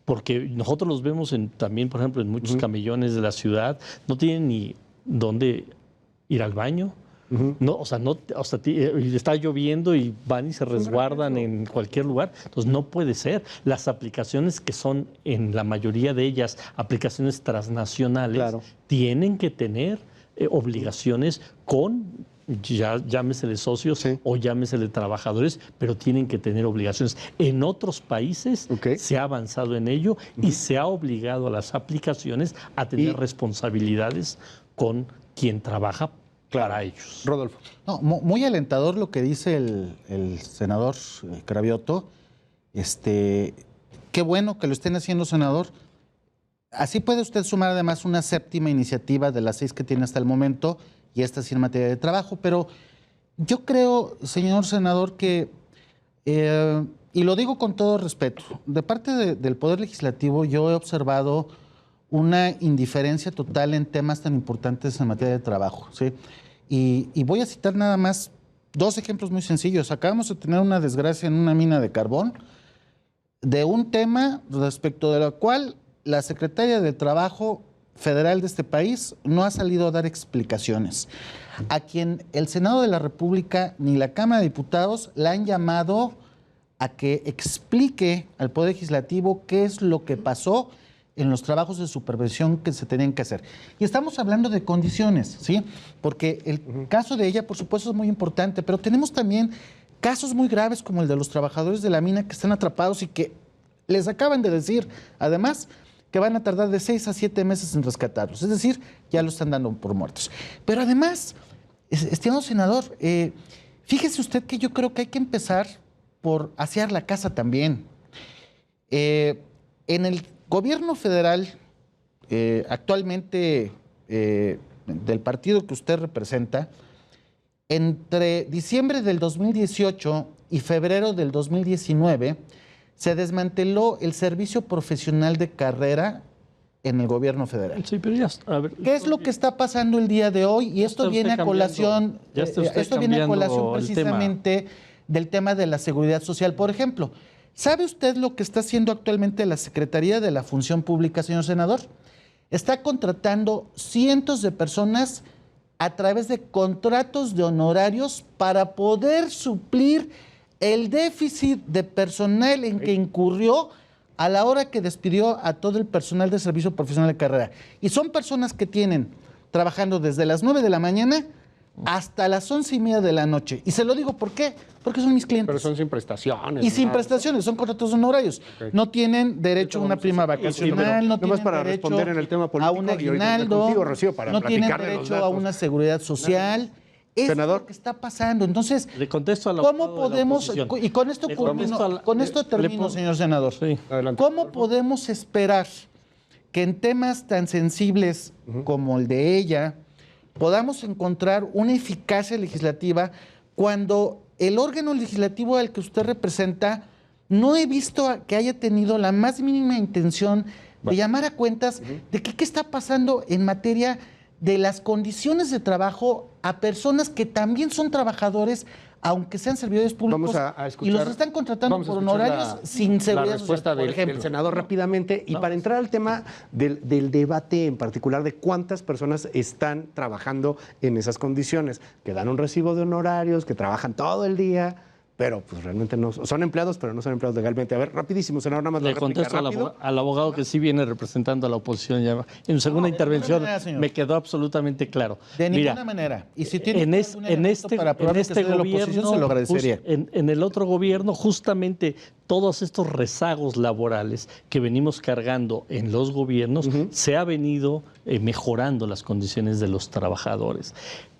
Porque nosotros los vemos también, por ejemplo, en muchos camellones de la ciudad, no tienen ni dónde ir al baño. No, está lloviendo y van y se resguardan en cualquier lugar. Entonces no puede ser. Las aplicaciones que son, en la mayoría de ellas, aplicaciones transnacionales, tienen que tener obligaciones con, llámesele socios o llámesele trabajadores, pero tienen que tener obligaciones. En otros países se ha avanzado en ello y se ha obligado a las aplicaciones a tener responsabilidades con quien trabaja para ellos. Rodolfo. No, muy alentador lo que dice el senador Cravioto. Qué bueno que lo estén haciendo, senador. Así puede usted sumar además una séptima iniciativa de las 6 que tiene hasta el momento, y esta sí en materia de trabajo. Pero yo creo, señor senador, que, y lo digo con todo respeto, de parte del Poder Legislativo yo he observado una indiferencia total en temas tan importantes en materia de trabajo, ¿sí? Y voy a citar nada más 2 ejemplos muy sencillos. Acabamos de tener una desgracia en una mina de carbón de un tema respecto de lo cual la Secretaria de Trabajo Federal de este país no ha salido a dar explicaciones. A quien el Senado de la República ni la Cámara de Diputados la han llamado a que explique al Poder Legislativo qué es lo que pasó en los trabajos de supervisión que se tenían que hacer. Y estamos hablando de condiciones, ¿sí? Porque el caso de ella, por supuesto, es muy importante, pero tenemos también casos muy graves como el de los trabajadores de la mina que están atrapados y que les acaban de decir, además, que van a tardar de 6 a 7 meses en rescatarlos. Es decir, ya lo están dando por muertos. Pero además, estimado senador, fíjese usted que yo creo que hay que empezar por asear la casa también. En el gobierno federal, actualmente del partido que usted representa, entre diciembre del 2018 y febrero del 2019, se desmanteló el servicio profesional de carrera en el gobierno federal. Sí, pero ya, a ver, ¿qué es lo que está pasando el día de hoy? Y esto viene a colación, precisamente del tema de la seguridad social. Por ejemplo, ¿sabe usted lo que está haciendo actualmente la Secretaría de la Función Pública, señor senador? Está contratando cientos de personas a través de contratos de honorarios para poder suplir el déficit de personal en que incurrió a la hora que despidió a todo el personal de servicio profesional de carrera. Y son personas que tienen trabajando desde las 9 de la mañana hasta las 11:30 de la noche. Y se lo digo, ¿por qué? Porque son mis clientes. Pero son sin prestaciones. Y sin prestaciones, son contratos honorarios. Okay. No tienen derecho a una prima vacacional, no tienen para derecho responder en el tema político, a un aguinaldo, contigo, Rocío, para no tienen derecho a una seguridad social. Es lo que está pasando. Entonces, le contesto a la ¿cómo podemos, y con esto termino, señor senador, sí. ¿Cómo podemos esperar que en temas tan sensibles como el de ella podamos encontrar una eficacia legislativa cuando el órgano legislativo al que usted representa no he visto que haya tenido la más mínima intención de llamar a cuentas de qué está pasando en materia de las condiciones de trabajo a personas que también son trabajadores, aunque sean servidores públicos, y los están contratando por honorarios sin seguridad la respuesta social, del senador rápidamente. Y para entrar al tema del debate en particular de cuántas personas están trabajando en esas condiciones, que dan un recibo de honorarios, que trabajan todo el día, pero pues realmente no son empleados, pero no son empleados legalmente. A ver, rapidísimo, senador, nada más le contesto al abogado que sí viene representando a la oposición. Ya. En su segunda intervención me quedó absolutamente claro. De ninguna manera. Y si tiene en este gobierno, se lo agradecería. En el otro gobierno, justamente todos estos rezagos laborales que venimos cargando en los gobiernos, se ha venido mejorando las condiciones de los trabajadores.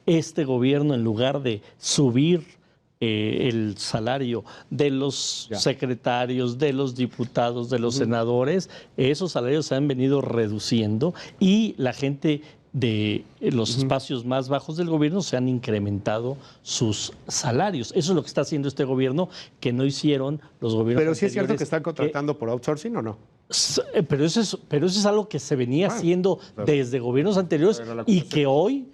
Este gobierno, en lugar de subir el salario de los secretarios, de los diputados, de los senadores, esos salarios se han venido reduciendo y la gente de los espacios más bajos del gobierno se han incrementado sus salarios. Eso es lo que está haciendo este gobierno que no hicieron los gobiernos Pero sí es cierto que están contratando por outsourcing, ¿o no? Pero eso es algo que se venía haciendo desde gobiernos anteriores y que hoy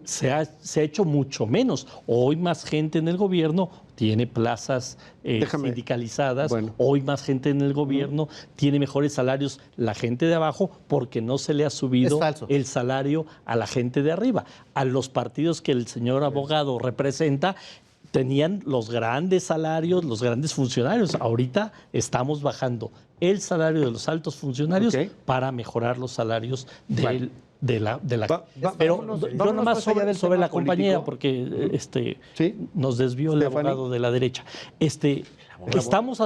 se ha hecho mucho menos. Hoy más gente en el gobierno tiene plazas sindicalizadas, hoy más gente en el gobierno tiene mejores salarios la gente de abajo porque no se le ha subido el salario a la gente de arriba. A los partidos que el señor abogado representa tenían los grandes salarios, los grandes funcionarios. Ahorita estamos bajando el salario de los altos funcionarios para mejorar los salarios de la pero yo nomás sobre la compañía porque nos desvió el abogado de la derecha. Estamos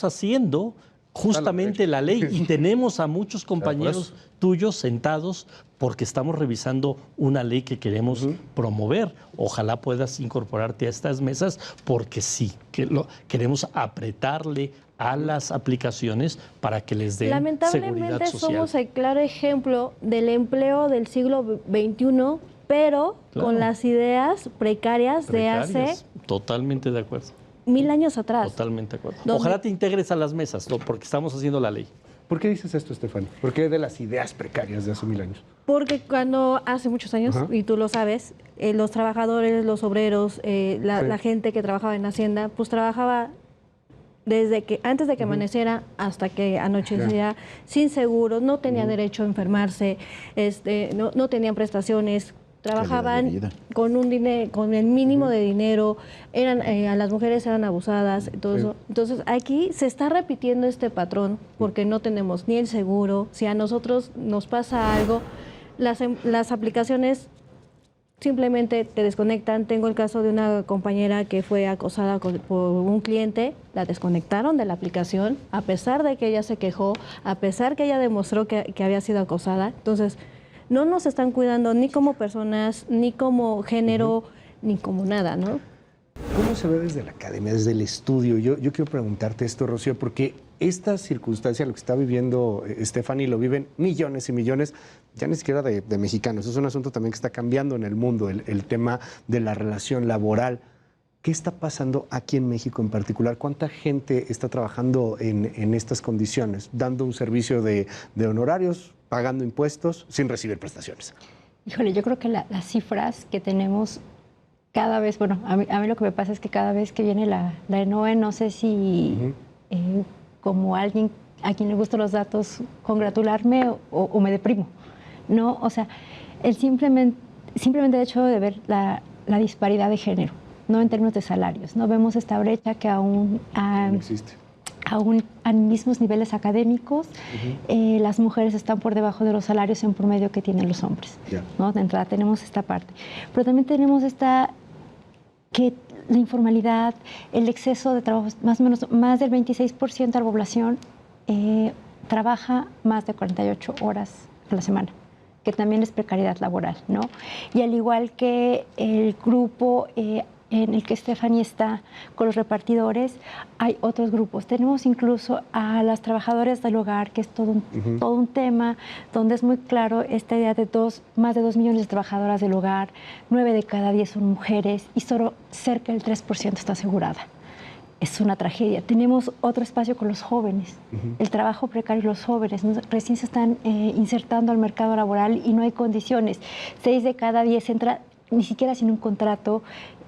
haciendo justamente la ley y tenemos a muchos compañeros tuyos sentados porque estamos revisando una ley que queremos promover. Ojalá puedas incorporarte a estas mesas porque sí, queremos apretarle a las aplicaciones para que les den seguridad social. Lamentablemente somos el claro ejemplo del empleo del siglo XXI, pero con las ideas precarias de hace... Totalmente de acuerdo. 1000 años atrás. Totalmente de acuerdo. Ojalá te integres a las mesas, porque estamos haciendo la ley. ¿Por qué dices esto, Estefany? ¿Por qué de las ideas precarias de hace 1000 años? Porque cuando hace muchos años, y tú lo sabes, los trabajadores, los obreros, la gente que trabajaba en Hacienda, pues trabajaba desde que antes de que amaneciera hasta que anochecía, sin seguro, no tenía derecho a enfermarse, no tenían prestaciones, trabajaban con con el mínimo de dinero, a las mujeres eran abusadas, todo eso. Entonces aquí se está repitiendo este patrón porque no tenemos ni el seguro. Si a nosotros nos pasa algo, las aplicaciones simplemente te desconectan. Tengo el caso de una compañera que fue acosada por un cliente, la desconectaron de la aplicación, a pesar de que ella se quejó, a pesar que ella demostró que había sido acosada. Entonces, no nos están cuidando ni como personas, ni como género, ni como nada, ¿no? ¿Cómo se ve desde la academia, desde el estudio? Yo quiero preguntarte esto, Rocío, porque esta circunstancia, lo que está viviendo Estefany, lo viven millones y millones, ya ni siquiera de mexicanos. Es un asunto también que está cambiando en el mundo, el tema de la relación laboral. ¿Qué está pasando aquí en México en particular? ¿Cuánta gente está trabajando en estas condiciones, dando un servicio de honorarios, pagando impuestos, sin recibir prestaciones? Híjole, yo creo que las cifras que tenemos cada vez, bueno, a mí lo que me pasa es que cada vez que viene la ENOE, no sé si como alguien a quien le gustan los datos, congratularme o me deprimo, ¿no? O sea, simplemente el hecho de ver la disparidad de género, no en términos de salarios, ¿no? Vemos esta brecha que aún existe. Aún a mismos niveles académicos, las mujeres están por debajo de los salarios en promedio que tienen los hombres, ¿no? De entrada tenemos esta parte. Pero también tenemos que la informalidad, el exceso de trabajo, más o menos más del 26% de la población trabaja más de 48 horas a la semana, que también es precariedad laboral, ¿no? Y al igual que el grupo en el que Estefany está con los repartidores, hay otros grupos. Tenemos incluso a las trabajadoras del hogar, que es todo un tema, donde es muy claro esta idea de más de 2 millones de trabajadoras del hogar, 9 de cada 10 son mujeres y solo cerca del 3% está asegurada. Es una tragedia. Tenemos otro espacio con los jóvenes, el trabajo precario y los jóvenes, ¿no? Recién se están insertando al mercado laboral y no hay condiciones. 6 de cada 10 entra ni siquiera sin un contrato,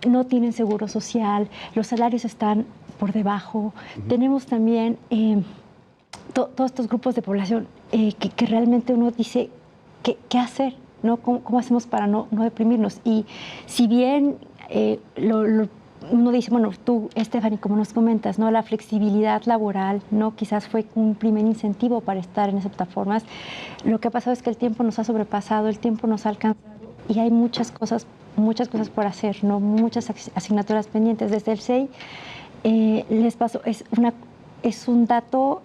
no tienen seguro social, los salarios están por debajo. Tenemos también todos estos grupos de población que realmente uno dice, ¿qué hacer? ¿No? ¿Cómo hacemos para no deprimirnos? Y si bien uno dice, bueno, tú, Estefany, como nos comentas, ¿no? La flexibilidad laboral, ¿no? Quizás fue un primer incentivo para estar en esas plataformas. Lo que ha pasado es que el tiempo nos ha sobrepasado, el tiempo nos ha alcanzado y hay muchas cosas por hacer, ¿no? Muchas asignaturas pendientes. Desde el SEI les paso, es un dato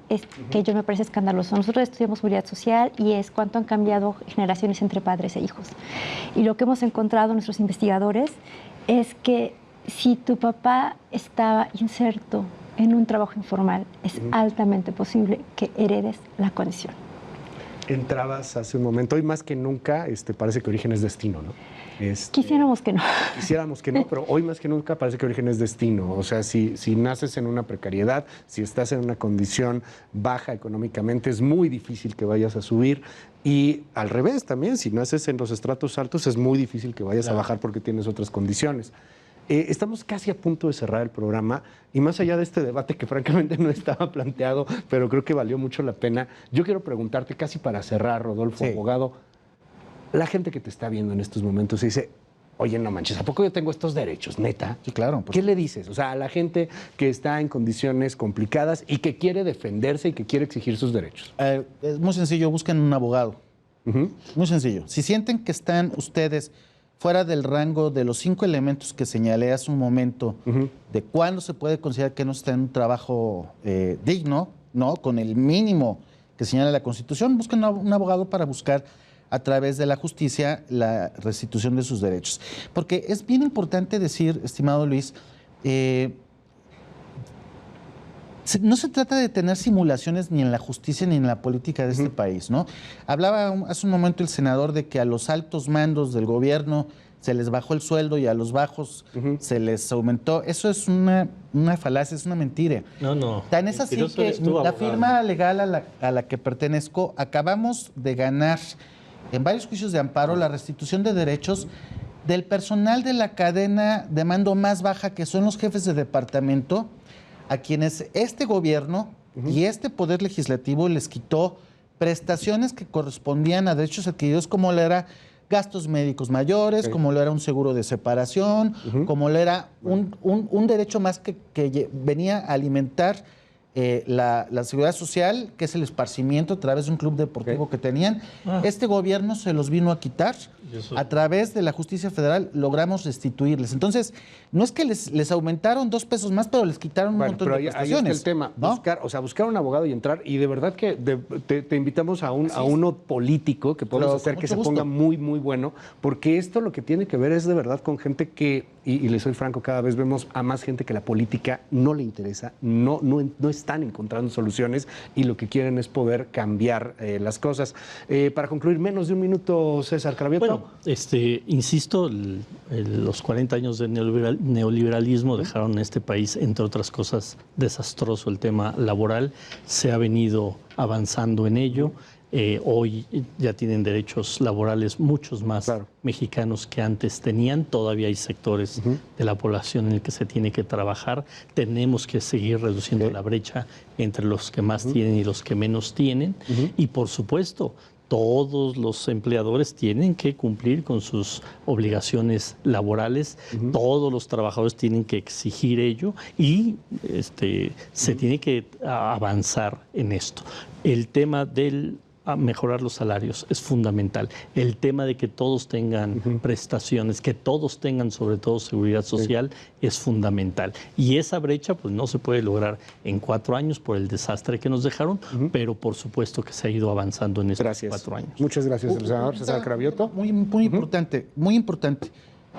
que yo me parece escandaloso. Nosotros estudiamos seguridad social y es cuánto han cambiado generaciones entre padres e hijos. Y lo que hemos encontrado nuestros investigadores es que si tu papá estaba inserto en un trabajo informal, es altamente posible que heredes la condición. Entrabas hace un momento, hoy más que nunca, parece que origen es destino, ¿no? Quisiéramos que no. Quisiéramos que no, pero hoy más que nunca parece que origen es destino. O sea, si naces en una precariedad, si estás en una condición baja económicamente, es muy difícil que vayas a subir. Y al revés también, si naces en los estratos altos, es muy difícil que vayas a bajar porque tienes otras condiciones. Estamos casi a punto de cerrar el programa y más allá de este debate que francamente no estaba planteado, pero creo que valió mucho la pena, yo quiero preguntarte casi para cerrar, Rodolfo, abogado, la gente que te está viendo en estos momentos dice, oye, no manches, ¿a poco yo tengo estos derechos, neta? Sí, claro. ¿Qué le dices? O sea, a la gente que está en condiciones complicadas y que quiere defenderse y que quiere exigir sus derechos. Es muy sencillo, busquen un abogado. Muy sencillo. Si sienten que están ustedes fuera del rango de los 5 elementos que señalé hace un momento, de cuándo se puede considerar que no está en un trabajo digno, ¿no? Con el mínimo que señala la Constitución, busquen un abogado para buscar a través de la justicia la restitución de sus derechos. Porque es bien importante decir, estimado Luis, no se trata de tener simulaciones ni en la justicia ni en la política de este país, ¿no? Hablaba hace un momento el senador de que a los altos mandos del gobierno se les bajó el sueldo y a los bajos se les aumentó. Eso es una falacia, es una mentira. No. Tan es así que la firma legal a la que pertenezco, acabamos de ganar en varios juicios de amparo la restitución de derechos del personal de la cadena de mando más baja, que son los jefes de departamento, a quienes este gobierno y este poder legislativo les quitó prestaciones que correspondían a derechos adquiridos, como lo era gastos médicos mayores, como lo era un seguro de separación, como lo era un derecho más que venía a alimentar la seguridad social, que es el esparcimiento a través de un club deportivo que tenían. Este gobierno se los vino a quitar. A través de la justicia federal logramos restituirles. Entonces, no es que les aumentaron 2 pesos más, pero les quitaron un montón de prestaciones. Ahí está el tema, ¿no? buscar un abogado y entrar, y de verdad que te invitamos a uno político que podemos hacer que se ponga muy, muy bueno, porque esto lo que tiene que ver es de verdad con gente que, y le soy franco, cada vez vemos a más gente que la política no le interesa, no están encontrando soluciones y lo que quieren es poder cambiar las cosas. Para concluir, menos de un minuto, César Cravioto. Bueno, insisto, los 40 años de neoliberalismo dejaron en este país, entre otras cosas, desastroso el tema laboral. Se ha venido avanzando en ello. Hoy ya tienen derechos laborales muchos más mexicanos que antes tenían. Todavía hay sectores de la población en el que se tiene que trabajar. Tenemos que seguir reduciendo la brecha entre los que más tienen y los que menos tienen. Y por supuesto, todos los empleadores tienen que cumplir con sus obligaciones laborales, todos los trabajadores tienen que exigir ello y se tiene que avanzar en esto. El tema del mejorar los salarios es fundamental. El tema de que todos tengan prestaciones, que todos tengan sobre todo seguridad social es fundamental. Y esa brecha pues no se puede lograr en 4 años por el desastre que nos dejaron, pero por supuesto que se ha ido avanzando en estos 4 años. Muchas gracias, el senador César Cravioto. Muy importante,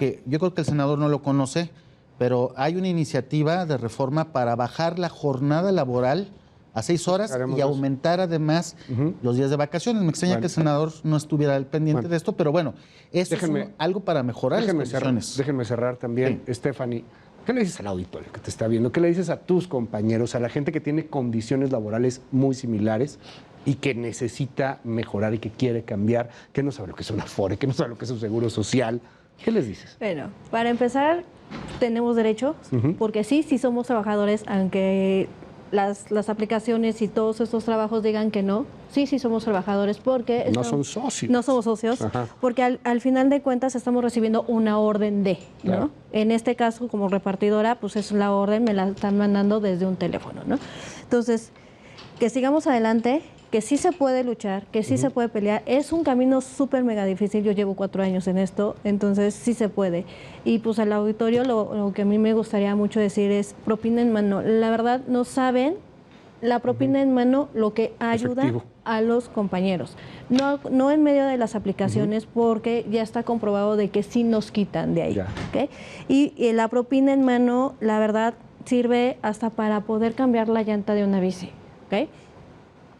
que yo creo que el senador no lo conoce, pero hay una iniciativa de reforma para bajar la jornada laboral a 6 horas y aumentar además los días de vacaciones. Me extraña que el senador no estuviera al pendiente de esto, pero bueno, eso es algo para mejorar las condiciones. Déjenme cerrar también, Stephanie. ¿Qué le dices al auditorio que te está viendo? ¿Qué le dices a tus compañeros, a la gente que tiene condiciones laborales muy similares y que necesita mejorar y que quiere cambiar, que no sabe lo que es una Afore, que no sabe lo que es un seguro social? ¿Qué les dices? Bueno, para empezar, tenemos derechos, porque sí somos trabajadores, aunque las aplicaciones y todos estos trabajos digan que no. Sí somos trabajadores porque... No son socios. No somos socios, porque al final de cuentas estamos recibiendo una orden de, ¿no? Claro. En este caso, como repartidora, pues es la orden, me la están mandando desde un teléfono, ¿no? Entonces, que sigamos adelante, que sí se puede luchar, que sí se puede pelear. Es un camino súper mega difícil, yo llevo 4 años en esto, entonces sí se puede. Y pues al auditorio lo que a mí me gustaría mucho decir es propina en mano. La verdad no saben la propina en mano lo que ayuda a los compañeros. No en medio de las aplicaciones, porque ya está comprobado de que sí nos quitan de ahí. ¿Okay? Y la propina en mano, la verdad, sirve hasta para poder cambiar la llanta de una bici. ¿Okay?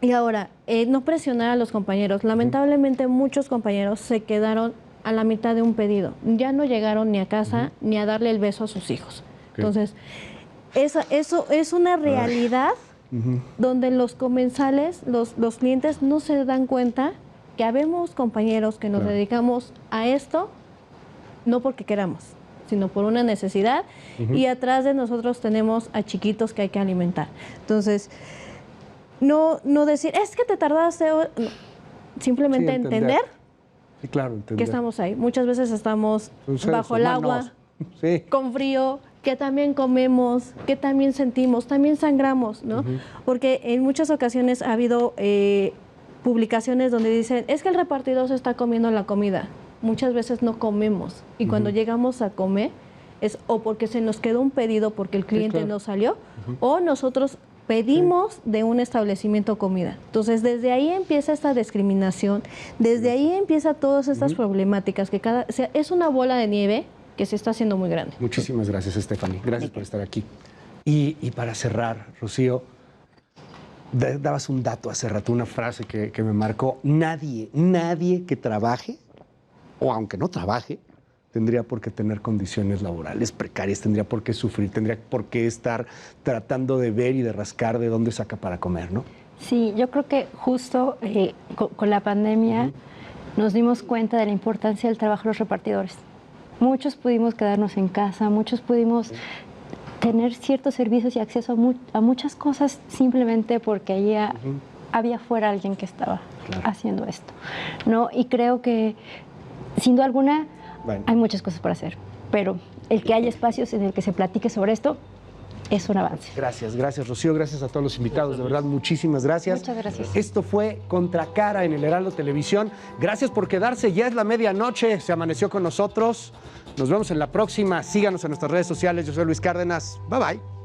Y ahora, no presionar a los compañeros. Lamentablemente muchos compañeros se quedaron a la mitad de un pedido. Ya no llegaron ni a casa ni a darle el beso a sus hijos. Entonces, eso es una realidad donde los comensales, los clientes no se dan cuenta que habemos compañeros que nos dedicamos a esto, no porque queramos, sino por una necesidad, y atrás de nosotros tenemos a chiquitos que hay que alimentar. Entonces, no decir, es que te tardaste, no. Simplemente entender que estamos ahí. Muchas veces estamos bajo el agua, con frío, que también comemos, que también sentimos, también sangramos, ¿no? Porque en muchas ocasiones ha habido publicaciones donde dicen, es que el repartidor se está comiendo la comida. Muchas veces no comemos, y cuando llegamos a comer es o porque se nos quedó un pedido porque el cliente no salió, o nosotros pedimos de un establecimiento comida. Entonces, desde ahí empieza esta discriminación, desde ahí empieza todas estas problemáticas, que es una bola de nieve que se está haciendo muy grande. Muchísimas gracias, Stephanie. Gracias por estar aquí. Y para cerrar, Rocío, dabas un dato hace rato, una frase que me marcó. Nadie que trabaje, o aunque no trabaje, tendría por qué tener condiciones laborales precarias, tendría por qué sufrir, tendría por qué estar tratando de ver y de rascar de dónde saca para comer, ¿no? Sí, yo creo que justo con la pandemia nos dimos cuenta de la importancia del trabajo de los repartidores. Muchos pudimos quedarnos en casa, muchos pudimos tener ciertos servicios y acceso a muchas cosas simplemente porque allí había fuera alguien que estaba haciendo esto, ¿no? Y creo que, sin duda alguna, hay muchas cosas por hacer, pero el que haya espacios en el que se platique sobre esto es un avance. Gracias Rocío, gracias a todos los invitados, de verdad, muchísimas gracias. Muchas gracias. Esto fue Contracara en el Heraldo Televisión. Gracias por quedarse, ya es la medianoche, se amaneció con nosotros. Nos vemos en la próxima, síganos en nuestras redes sociales, yo soy Luis Cárdenas, bye bye.